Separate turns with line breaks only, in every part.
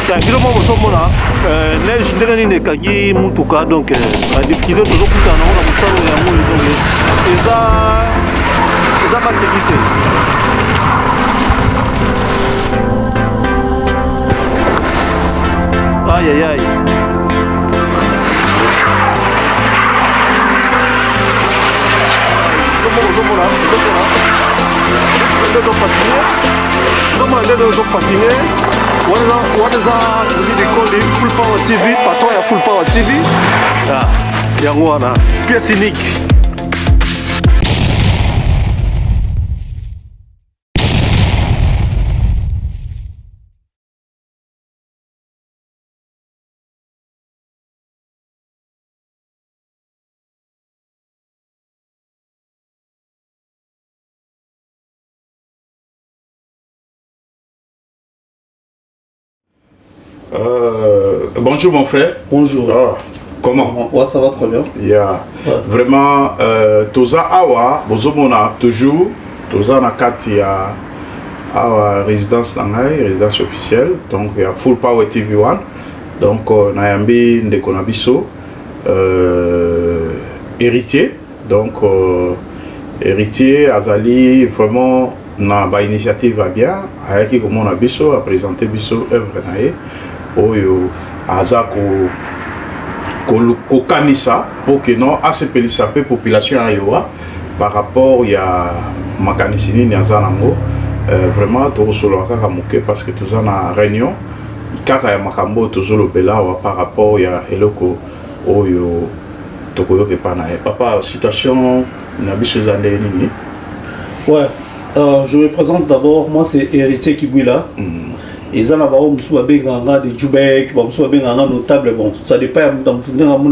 Tranquillement, nous sommes là. Neige, nous avons mutuka donc la difficulté toujours pour nous on a musalo ya muli donc eza pas sécurité. Aïe aïe aïe. Nous sommes là. Nous sommes patinés. What is our call Full Power TV, patron ya Full Power TV. Ah, yango wana pièce unique.
Bonjour mon frère.
Bonjour.
Ah, comment?
Ouais, ça va très bien.
Yeah. Ouais. Vraiment, Toza Awa, Bozomona, toujours, Toza Nakati à résidence Nangai, résidence officielle. Donc, il y a Full Power TV One. Donc, Nayambi Ndekonabiso, héritier. Donc, héritier, Azali, vraiment, na ba initiative va bien. Avec comment on a biso, à présenter biso œuvre nae. Oyo aza ko kanisa pour que non asepelisa pe population ayoa par rapport ya makanisini ni aza nango vraiment to solo kaka moke parce que tous na réunion kaka ya makambo to solo bela par rapport ya eloko oyo to koyoke pana papa situation na biso za nini.
Ouais, je me présente d'abord, moi c'est Héritier Kibouila. Et ça, là-bas, on se des Djoubek, on se notable, bon, ça dépend de mon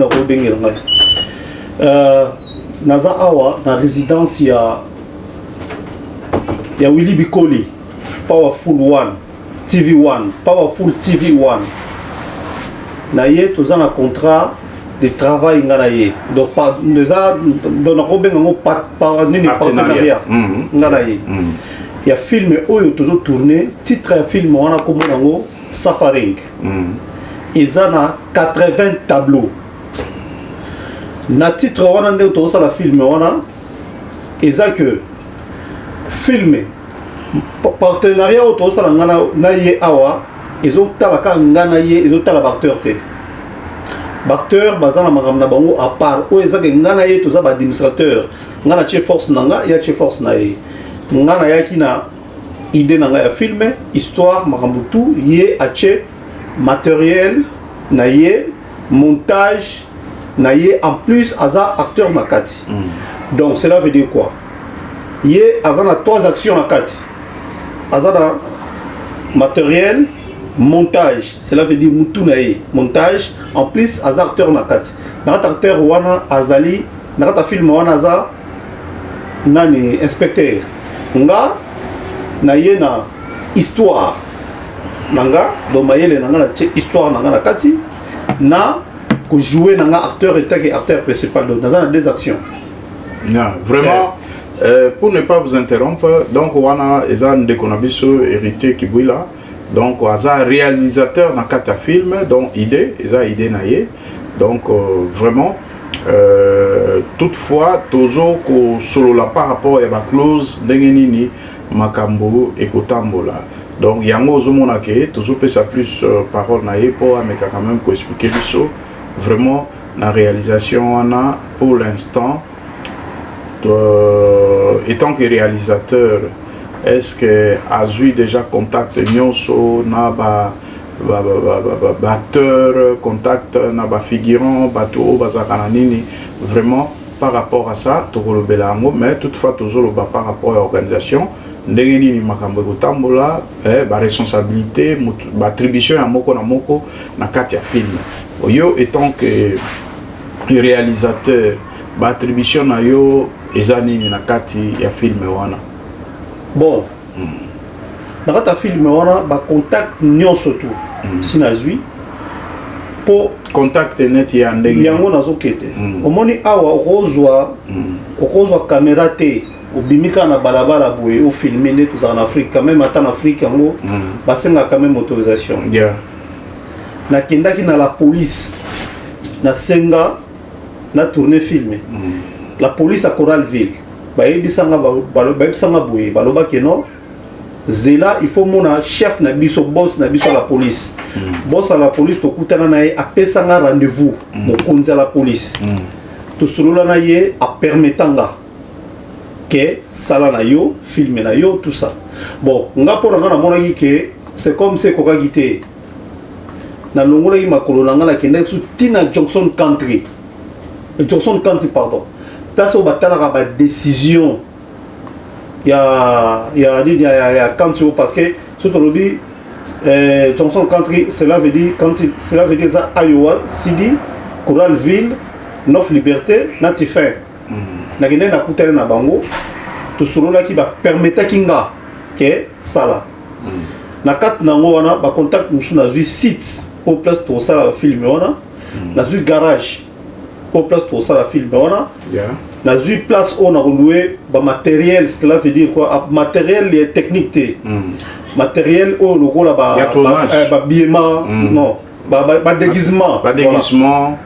Naza Awa, dans la résidence, il y a Willy Bikoli, Powerful One, TV One, Powerful TV One. Naye, tout ça, un contrat de travail, donc, dans le partenariat. Il y a film où toujours tourné, titre film on a comme on Safaring. Ils ont 80 tableaux. Na titre on a tout ça la film on a ils ont que filmé partenariat autour ça la naie awa ils ont talaka ngana ye ils ont talaka acteur te. Acteur bazana magamna bango à part où ils ont ngana ye tout ça ba administrateur ngana chef force nanga ya chef force na ye. Ngana yaki na idée nanga ya filmer histoire makambutu yé ache matériel na yé montage na yé en plus aza acteur nakati. Donc cela veut dire quoi? Yé aza na 3 actions nakati. Aza na matériel montage, cela veut dire mutu na yé montage en plus aza acteur nakati. Na acteur wana azali na film wana aza nani inspecteur. Nga na ye na histoire nanga do mayele nanga na histoire nanga na kati na ko jouer nanga acteur et acteur principal donc dans deux actions.
Yeah, vraiment pour ne pas vous interrompre donc wana eza Ndekonabiso héritier Kibouila donc aza réalisateur na kata film donc idée eza idée na ye donc vraiment toutefois toujours ko solo la par rapport à la clause d'engenini makambo ekotambola donc yango zomona ke toujours pesa plus parole na ye pour mais quand même ko expliquer biso vraiment la réalisation on a pour l'instant étant que réalisateur est-ce que azui déjà contact nyonso na ba batteur contact na ba figurant bato bazakana nini vraiment par rapport à ça tokolo belango mais toutefois toujours le par rapport à l'organisation ndenge nini makambo kotambola ba responsabilité ba attribution ya moko na kati ya film oyo étant que réalisateur ba attribution na yo eza nini na kati ya film wana
bon na kati ya film wana ba contact nyonso tout sinazui po
contact net ya ndenge
yango nazokete omoni awa okozwa caméra te obimika na balabala boye au filmer nde tozala na Afrique quand même ata na Afrique yango basenga quand même autorisation nakendaki na la police nasenga na tourner film la police à Coralville bayebisanga boye balobaki non zela il faut mona chef na biso boss na biso la police boss à la police tokutana na ye apesanga rendez-vous mokonzi à la police tosolola na ye a permetanga que sala na yo filmer na yo tout ça bon nga pona nga na monaki que c'est comme c'est kokaki te na longola yi makolo na nga na kende su tina Johnson Country pardon place où batalaka ba décision il y a country parce que surtout le dit Johnson Country cela veut dire ça Iowa City Coralville North Liberté Natifin na kende na kutana na bango to solola ki ba permettre kinga que sala na kat na ngo wana ba contact musu na zui site au place to sala film wana na zui garage au place to sala film wana na zui place on a loué ba matériel cela veut dire quoi matériel les techniques matériel au logo là ba biema non ba déguisement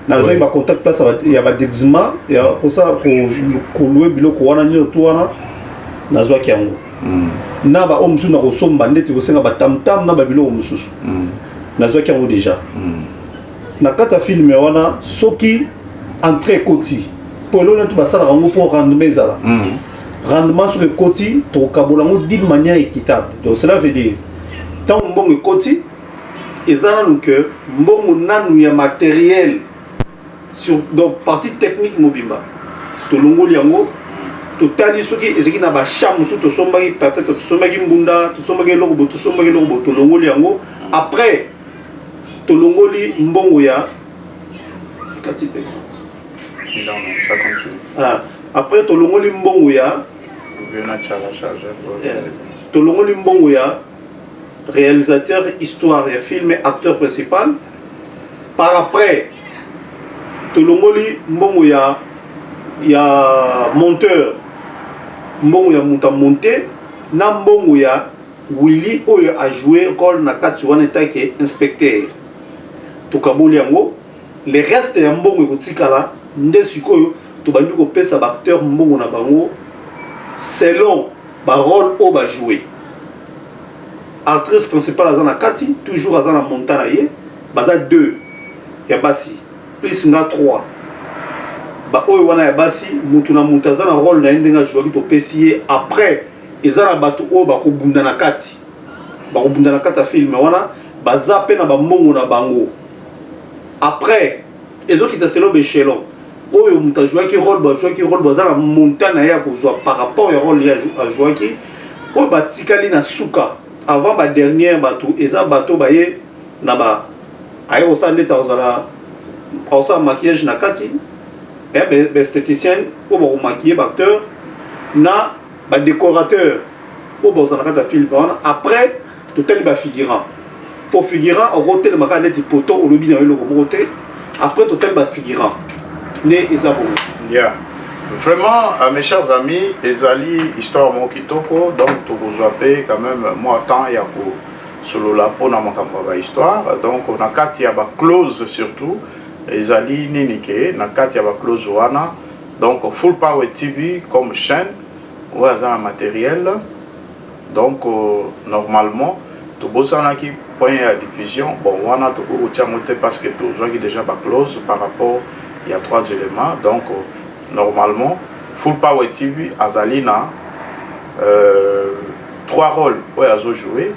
na zui ba contact place il y a ba déguisement il y a pour ça ko loué biloko wana nyo to wana na zwa kiango na ba omsu na kosomba ndeti kosenga ba tamtam na ba biloko mususu na zwa kiango déjà na kata film wana soki entrée koti pour l'on tout basala rango pour rendement ezala rendement sur le koti to kabolango d'une manière équitable donc cela veut dire tant mbongo koti ezala donc mbongo nanu ya matériel sur donc partie technique mobimba to longoli yango totali soki ezeki na ba chambre so to sombaki peut-être to sombaki mbunda to sombaki lokobo to longoli yango après to longoli mbongo ya katite après to longoli mbongo ya to longoli mbongo ya réalisateur histoire et film acteur principal par après to longoli mbongo ya monteur mbongo ya monter na mbongo ya Willy oyo a joué rôle na kati wana take inspecteur to kaboli yango le reste ya mbongo ekotikala nde sikoyo to bandi ko pesa ba acteur mbongo na bango selon ba rôle o ba jouer actrice principale azana kati toujours azana montana ye baza 2 ya basi plus na 3 ba oyo wana ya basi mutu na mutu azana rôle na ndenga jouer to pesier après ezana bato o ba ko bunda na kati film wana baza pe na ba mbongo na bango après ezoki ta selo bechelon oyo muta jouer ki rôle bazana montana ya ko zo par rapport ya rôle ya jouer ki o ba tikali na suka avant ba dernière bato eza bato baye na ba ayo o sa ndeta ozala au maquillage na kati esthéticien ou bon maquiller acteur na ba décorateur ou bon ça na film après tout tel ba figurant pour figurant au côté le maca net poto au lobby dans le côté après tout tel ba figurant né ezabo
vraiment mes chers amis ezali histoire mo kitoko donc to vous appelle quand même moi temps ya ko solo la pona makambo ba histoire donc on a kati ya ba close surtout ezali ninike na kati ya ba close wana donc Full Power TV comme chaîne ou un matériel donc normalement tout bosana qui point à diffusion bon wana to ko tiamote parce que tout qui déjà ba close par rapport il y a 3 éléments donc normalement Full Power TV azalina 3 rôles ouais azo jouer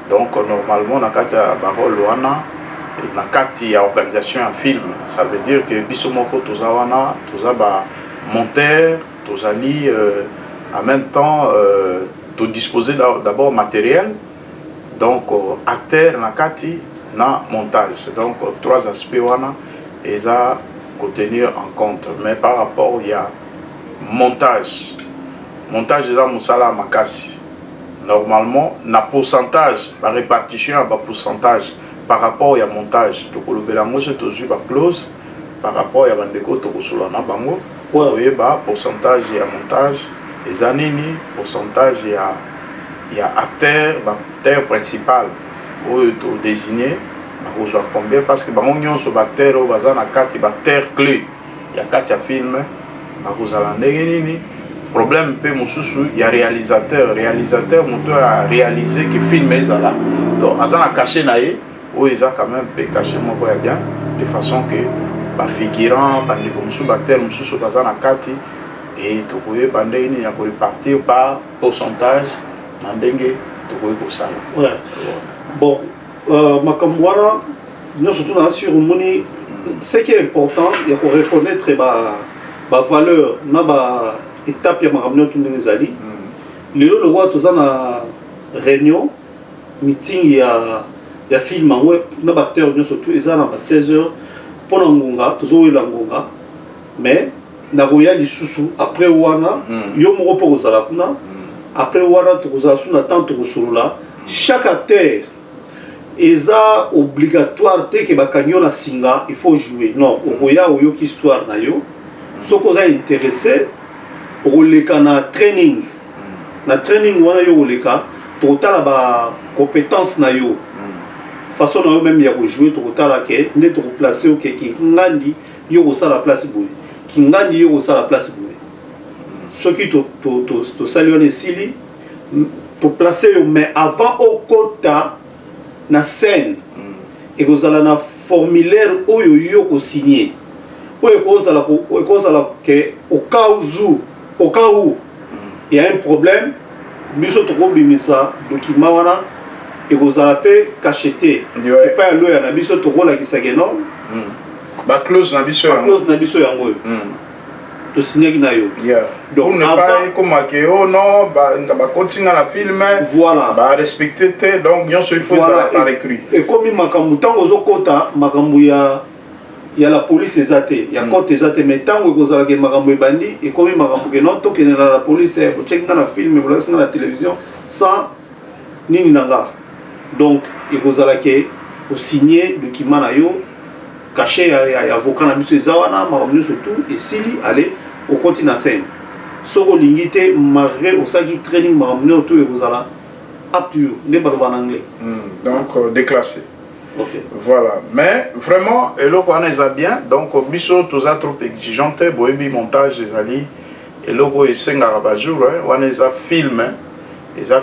donc normalement na kati ya ba rôle wana na kati ya organisation un film ça veut dire que biso moko toza wana toza ba monteur tozali en même temps to disposer d'abord matériel donc acteur na kati na montage donc 3 aspects wana eza ko tenir en compte mais par rapport il y a montage eza musala makasi normalement na pourcentage la répartition à pourcentage par rapport à montage tokolobela c'est toujours ba close par rapport à bandeko tokosolana bango oui ba pourcentage ya montage les années pourcentage il y a acteur principal ou to désigné ba combien parce que bango nyonso ba acteur o baza na kati ba acteur clé ya kati ya film ba kozala ndenge nini problème pe mususu ya réalisateur moto a réalisé que film ezala donc azana caché na ye ou eza quand même pe caché moko ya bien de façon que ba figurant bandeko mususu ba acteur mususu baza na kati et tokoye bandenge nini ya ko répartir par pourcentage na ndenge tokoye kosala
ouais bon makambo wana nyonso tuna sur moni ce qui est important il faut reconnaître ba valeur na ba étape ya makambo tout ndenge ezali lelo lokwa toza na réunion meeting ya film yango na baacteur nyonso tout eza na ba 16h mpona ngonga tozowela ngonga mais nakoya lisusu après wana yo moko mpo kozala kuna après wana tokozala su na temps tokosolola chaque acteur eza obligatoire te ke bakangi yo na singa il faut jouer non okoya oyoki histoire na yo soki oza intéressé okoleka na training wana yo koleka tokotala ba compétence na yo façon na yo même ya kojouer tokotala ke nde tokoplace yo ke kingandi yo kosala place boye kingandi yo kosala place boye soki tosali wana esili toplace yo mais avant okota na scène ekozala na formulaire oyo yo kosigner oyo ekozala ke au cas où il y a un problème biso tokobimisa document wana ekozala pe cacheté epa ya loya na biso tokolakisake non
ba close na biso
yango oyo tosignaki na yo
donc ne pas comme que oh non ba continue na film
voilà
ba respecter te donc nyonso il faut ça par écrit
et comme makambo tango zokota makambo ya la police ezate ya côte ezate mais tango ekozala ke makambo ebandi et comme makambo ke non tokene na la police pour checker na film pour la na télévision sans nini nanga donc ekozala ke au signer document na yo caché ya avocat na biso ezawana makambo surtout et sili aller au continent na scène soko lingité malgré au saki training makambo to ekozala up to you ne ba en anglais
donc déclassé.
Okay.
Voilà, mais vraiment, et là, on est bien, donc, biso, tous trop exigeante, boebi montage, les alliés, et là, on est 5 jour, on est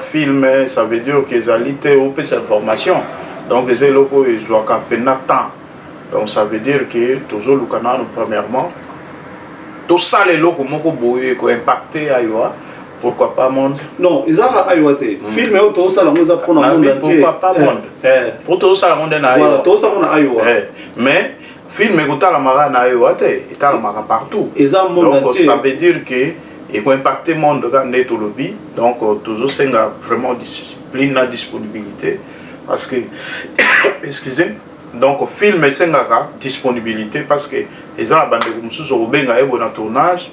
film, ça veut dire que les alliés, on peut cette formation, donc, les locaux, ils jouent à peine temps, donc, ça veut dire que, toujours, le canal, premièrement, tout ça, les locaux, mon boye, qui impacté à Yoa. Pourquoi pas monde?
Non, ils ont aïwaté. Film et auto, ça, on a pris dans le monde entier.
Pourquoi pas monde? Pour tout ça, on a
voilà, tout ça, on a aïwa.
Mais, film et auto, la mara na aïwaté, et la mara partout.
Ils ont monde
donc,
entier.
ça veut dire que, il faut impacter le monde dans le lobby. Donc, toujours, c'est vraiment discipline, la disponibilité. Parce que, excusez, donc, film et c'est disponibilité parce que, ils ont la bande de moussous au benga et bon tournage.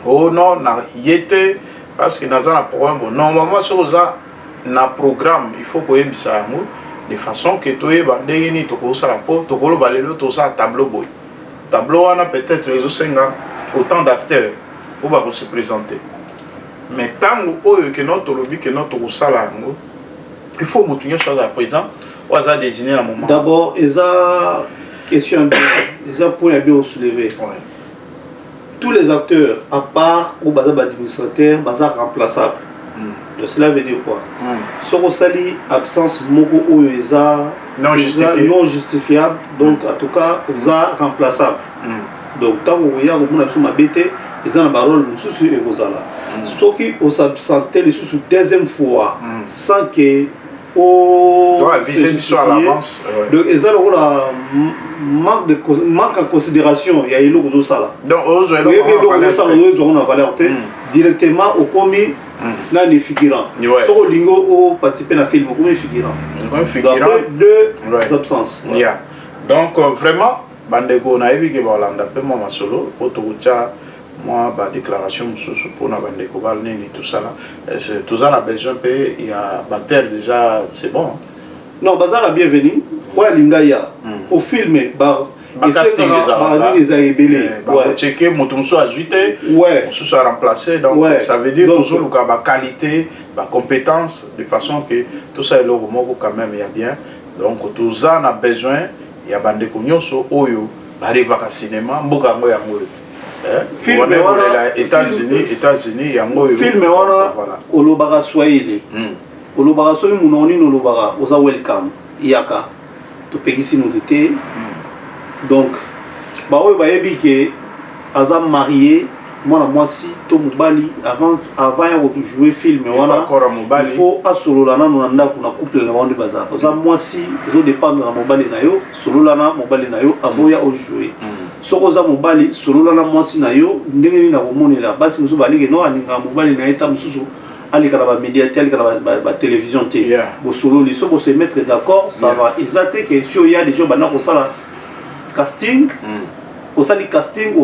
Oh non, y était parce que dans un programme, normalement, sur un programme, il faut qu'on ait ça de façon que tu aies bandé, tu as la peau, tu as balayé, tu as un tableau boy. Tableau, on a peut-être les autant d'acteurs pour se présenter. Mais tant que notre lobby, que notre salaire, il faut montrer chose à présent, on va désigner un moment.
D'abord, il y a question bien, il y a un point bien soulevé. Tous les acteurs, à part au bazar administrateur, bazar remplaçable. Donc cela veut dire quoi? Soro sali absence moko ou
non
justifiable, donc en tout cas za remplaçable. Donc tant que vous avez un absence mabete, ils ont un rôle sous et vous allez. Sauf qui on s'absentait les sous deuxième fois sans que
viser à l'avance.
Donc ils ont manque en considération. Il y a eu l'eau ça là.
Donc
on a valeur directement au commis là les figurants. Sur le lingo au participer à film comme figurant. Deux absences.
Donc vraiment bandeko na ebi ke balanda pe moi solo autoroute moi ba déclaration pour na bandeko balneni tout ça là tout ça la besoin pe il y a batteur déjà c'est bon.
Non bazar a bienvenue oyo alinga ya ofilme eza ebele
checker moto mosusu azwi te mosusu a remplacé donc ça veut dire tozoluka baqualité bacompétence de façon que tout ça eloko moko quand même ya bien donc toza na besoin ya bandeko nyonso oyo barivaka cinéma mboka yango yango oyo filme wana États-Unis yango oyo
filme wana olobaka swahili olobaka soki munoko nini olobaka oza welcome yaka topekisi moto te donc baoyo bayebi ke aza marié mwana mwasi to mobali avant ya kotujouer filme wana il faut asolola nano na ndako na couple na bango nde bazalaka oza mwasi ozodépendre na mobali na yo solola na mobali na yo avant ya ojouer soki oza mobali solola na mwasi na yo ndenge nini na komonela basi mosusu balingi no alingaka mobali na ye ta mosusu alika na bamédia te alika na batélévision te bosololi so bose mettre d'accord ça va eza te ke si oya déjà banda kosala casting osali casting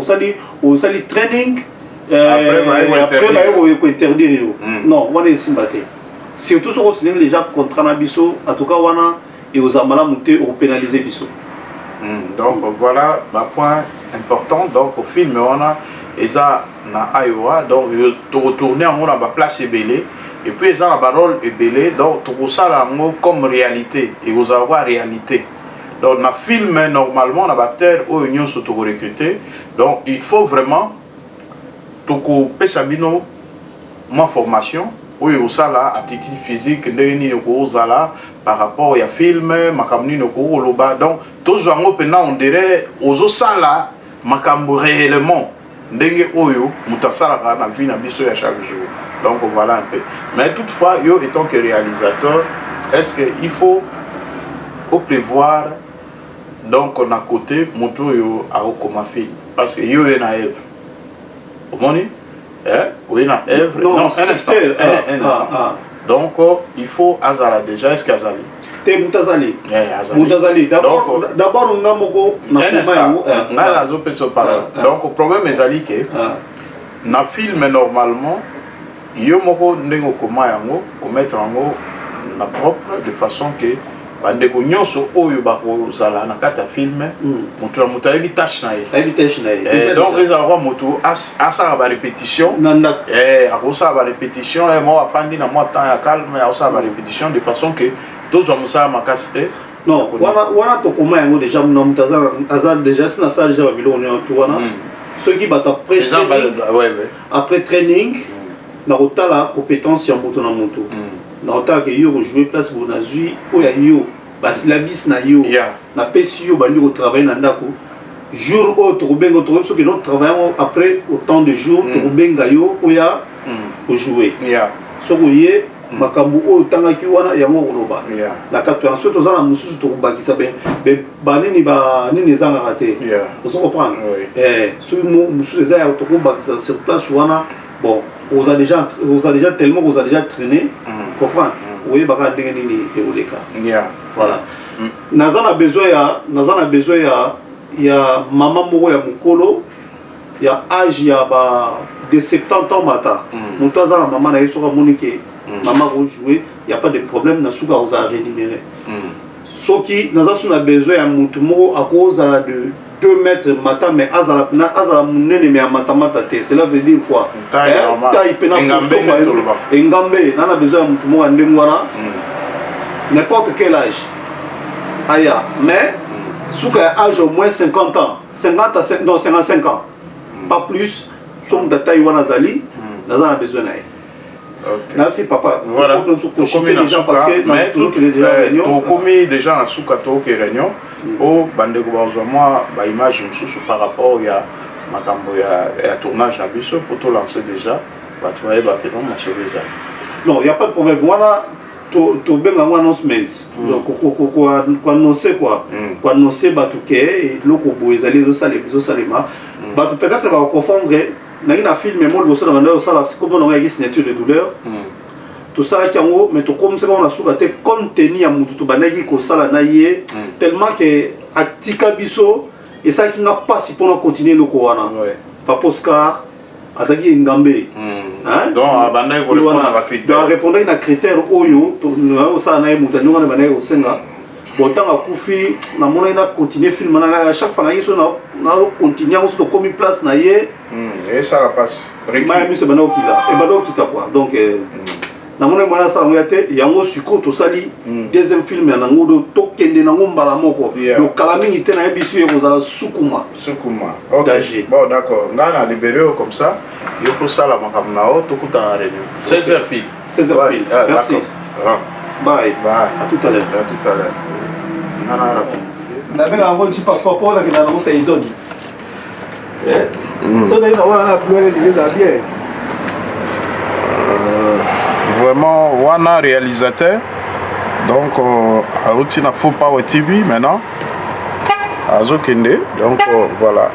osali training après baye kointerdire yo non wana esimba te surtout soki osilingi déjà contrat na biso en tout cas wana eoza malamu te okopénaliser biso
donc voilà point important donc au film wana eza na Iowa donc to retourner en na ba place ebele et puis eza na ba rôle ebele donc to kosala ngo comme réalité et vous avoir réalité donc na film normalement na ba acteur o union so to recruter donc il faut vraiment to ko pesa bino ma formation oui osala aptitude physique ndenge nini ko osala par rapport ya film makambo nini ko loba donc tous wango pena on dirait ozo sala makambo réellement ndenge oyo mutasalaka na vie na biso ya chaque jour donc voilà un peu mais toutefois yo étant que réalisateur est-ce que il faut prévoir donc on a côté moto yo a comme film parce que yo est na œuvre au moni oui na œuvre non un instant donc il faut azala déjà est-ce qu'azali
te Moutazali d'abord on a moko
na nazo peso parole donc le problème ezali ke na film normalement yo moko ndenge okoma yango komettre yango na propre de façon que bandeko nyonso oyo bakozala na kati ya film moto na moto ayebi tâche na ye donc ezalaka moto asala barépétition akosala barépétition mo afandi na mwa temps ya calme akosala barépétition de façon que tozwa mosala makasi te
non wana tokoma yango déjà na moto aza déjà sina sala déjà babiloko nyonso wana soki bato après training na kotala compétence ya moto na moto na kotala ke yo kojouer place bo nazwi oyo ya yo basilabis na yo napesi yo bandi kotravaille na ndako jour oyo tokobenga tokoyebi soki no travaille après autant de jours tokobenga yo oya kojouer soki oye makambo oyo tangaki wana yango koloba na kati ensuite toza na mosusu tokobakisa banini ezangaka te ozo comprendre soki mosusu eza ya tokobakisa sur place wana bon oza déjà tellement oza déjà traîné comprendre oyebaka ndenge nini ekoleka voilà naza na besoin ya mama moko ya mokolo ya âge ya de 70 ans mata moto aza na mama na ye soki amoni ke maman rejouer, il n'y a pas de problème, na souka on a rémunéré. Soki, nous avons besoin d'un moutoumou à cause de 2 mètres matin, mais azala mounene mais à matamata. Cela veut dire quoi? Taille pena costo engambe, on a besoin d'un moutoumou à ndengwana. N'importe quel âge. Aya, mais souka âge au moins 50 ans, 55 ans. Pas plus, somme de taille wanazali, nous avons besoin d'un. Merci papa.
Voilà.
Déjà parce que
commis déjà dans Soukato qui réunion au bandeko bazoma ba image sous par rapport ya makambo ya tournage na biso pour tout lancer déjà ba travailler ba que non monsieur les
non il y a pas de problème voilà to benga un announcement donc ko annoncer quoi ko annoncer ba tout que loko boezali zo salema ba peut-être va confondre na film mais moi le bosso na ça là comme on a une signature de douleur tout ça qui en mais tout comme c'est qu'on a souka te contenu ya mutu to banaki ko sala na ye tellement que atika biso et ça qui n'a pas si pour continuer le wana papa Oscar azaki ngambe
hein donc abandai ko répondre à critère
répondre na critère oyo to na sala na ye mutu ndonga na banaki ko senga bon tant à Koufi na mona ina continuer film na à chaque fois na yeso na continuer on se commis place na ye
et ça la passe
mais mi se bana okila et bana okita quoi donc na mona mona ça ngate yango siko to sali deuxième film na ngodo to kende na ngombala moko donc kala mingi te na bisu ye kozala sukuma
OK bon d'accord ngana libéré comme ça yo ko sala makam nao to kuta réunion 16h pile
16h pile merci bye à tout à l'heure
ngana rapide
na benga ngo chipa popo la kina ngo taizoni so na ina wana plus les bien
vraiment wana réalisateur donc Aoutina faut pas au TV maintenant Azo Kende donc voilà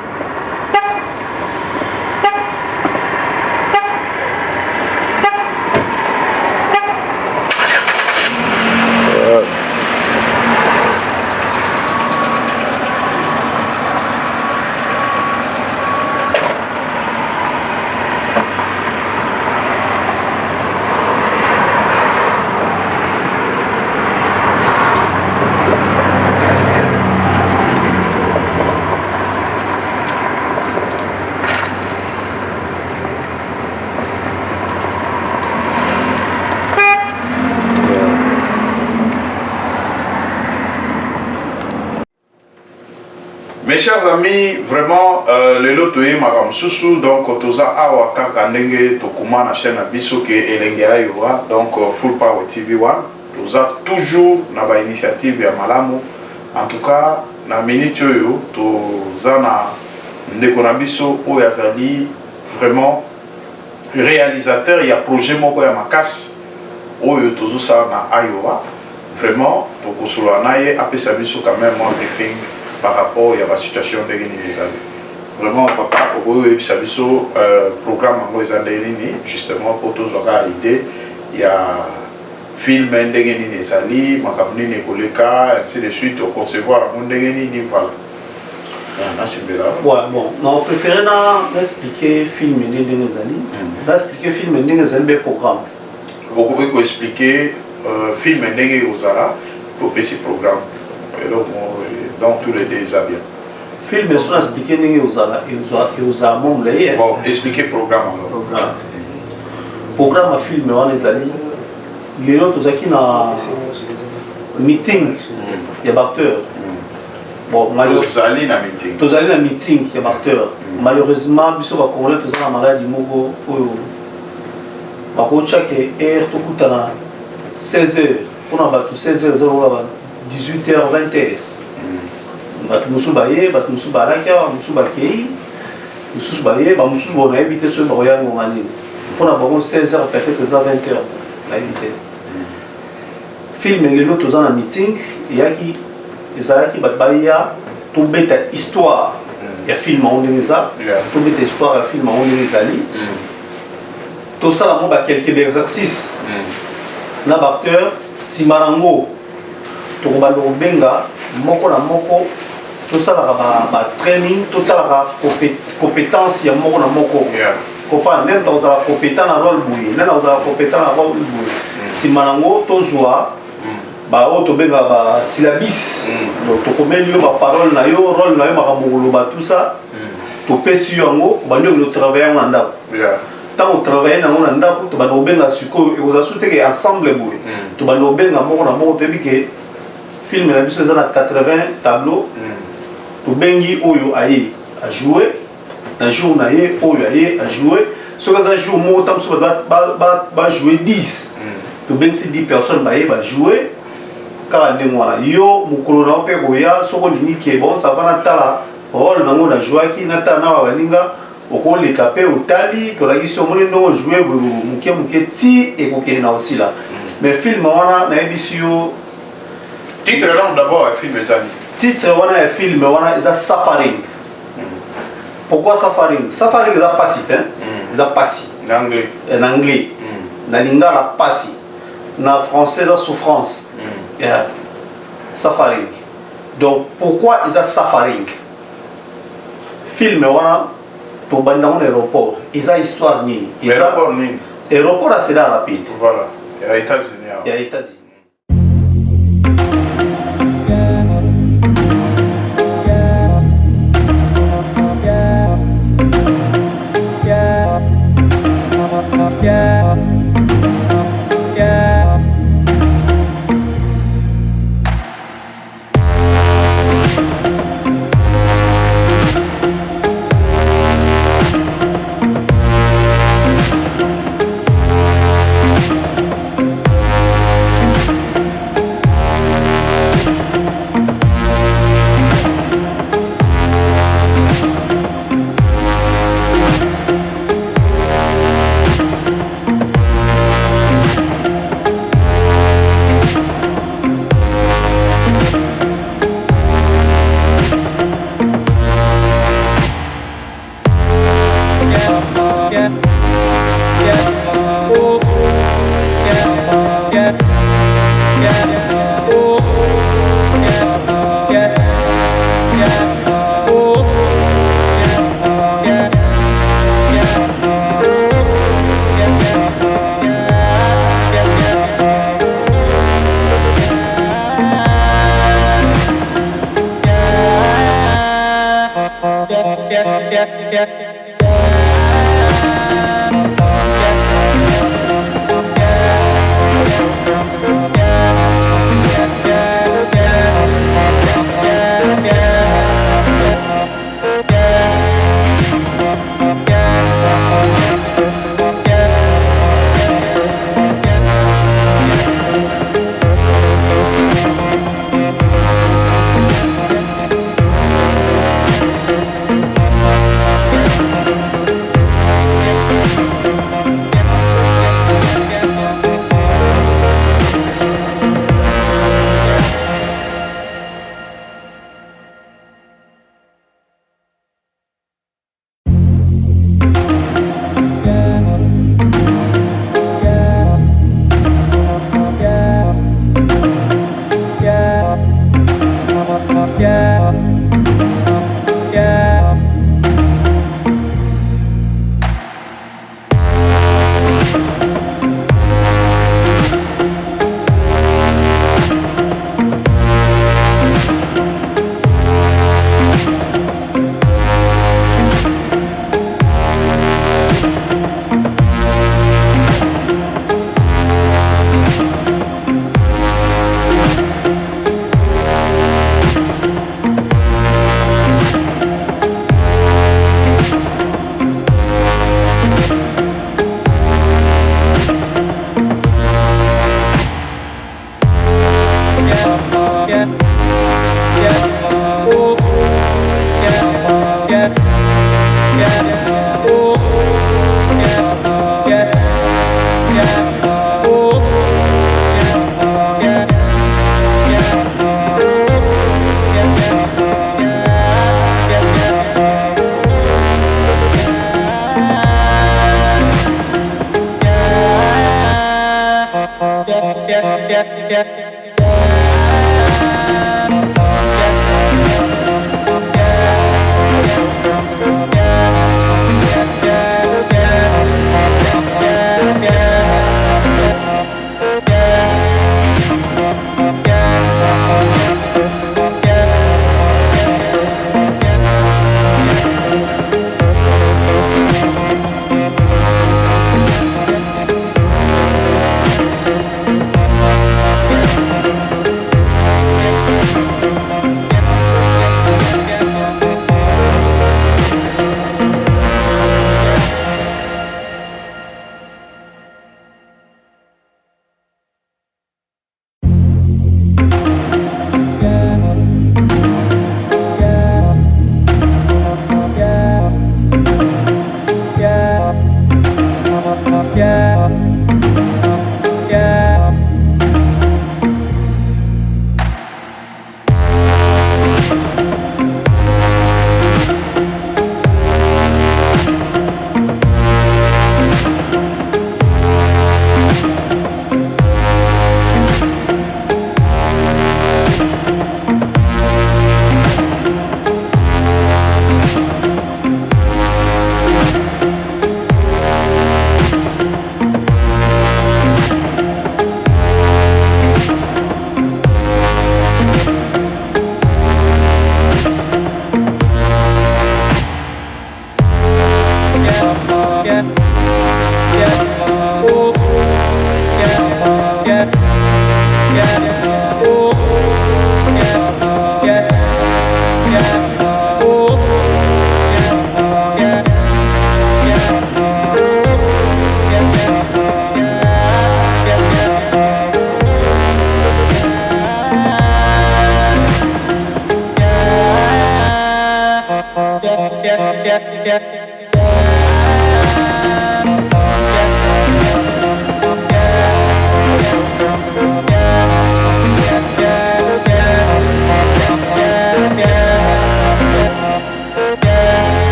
Mes chers amis, vraiment, le loto est Maram Soussou, donc toza awa kaka ndenge tokuma na chaîne Abisso ke elenge aywa, donc Full Power TV 1, toza toujours na ba initiative ya malamu. En tout cas, na minute yo toza na ndeko na biso oyo azali vraiment réalisateur ya projet moko ya makasi oyo tozo sa na Iowa. Vraiment, tokosola na ye apesa biso quand même un briefing par rapport à la situation de les amis. Vraiment, papa, au et puis programme en justement pour tous avoir idée. Il y a film Ndegeni Nezali, Makamni Nekoleka, ainsi de suite, au concevoir à Ndegeni Nival.
Ouais, bon, on préférait d'expliquer film Ndegeni Nezali, d'expliquer film Ndegeni Nezali programme.
Vous pouvez expliquer film Ndegeni Ozala pour ce programme. Donc tous les deux ça bien.
Film sont expliqué aux membres.
Bon, expliquez programme alors.
Programme film on les amis. Les autres qui na meeting il y a acteur. Bon,
malheureusement meeting.
Tous allés na meeting il y a acteur. Malheureusement biso ba congolais tous na maladie moko oyo. Ba ko chaque heure to kutana 16h. Pour na ba 16h 18h 20h. Batumusu baye, batumusu baraka, batumusu bakei, batumusu baye, batumusu bon a évité ce royal ngomani. Pour la bon 16h peut-être 20h a évité. Film les autres dans un meeting, il y a qui ezalaki batbaya to beta histoire. Il y a film en ondeza, to beta histoire ya film en ondezali. Tout ça là ba quelques exercices. Na acteur Simarango to balo benga moko na moko tout ça la training total la compétence ya moko na moko comprendre même dans la compétence na rôle boui même dans la compétence na rôle boui si manango to zoa ba o to benga ba syllabis donc to komeli yo ba parole na yo rôle na yo makamolo ba tout ça to pesi yango ba ndio le travailler na ndako tant on travaille na ndako to ba no benga suko et vous assoutez que ensemble boui to ba no benga moko na moko to bi ke film na biso na 80 tableaux to bengi oyo aye a jouer na jour na ye oyo aye a jouer so ka za jour mo tam so ba jouer 10 to bengi 10 personnes ba ye ba jouer ka de moi yo mukolo na pe goya so ko lini ke bon ça va na tala rôle na ngona jouer ki na tala na ba ninga oko le capé otali to la kiso mo ndo jouer muke ti e ko ke na aussi là mais film wana na ebisio
titre là d'abord un film ezali
titre wana un film wana eza Safaring. Pourquoi Safaring? Safaring eza pasi hein eza pasi
en anglais
na lingala pasi na français eza souffrance yeah. Safaring. Donc pourquoi eza Safaring? Film wana to banda on aéroport eza histoire ni aéroport à Cédar Rapide
voilà et à États-Unis
et à États-Unis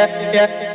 yeah.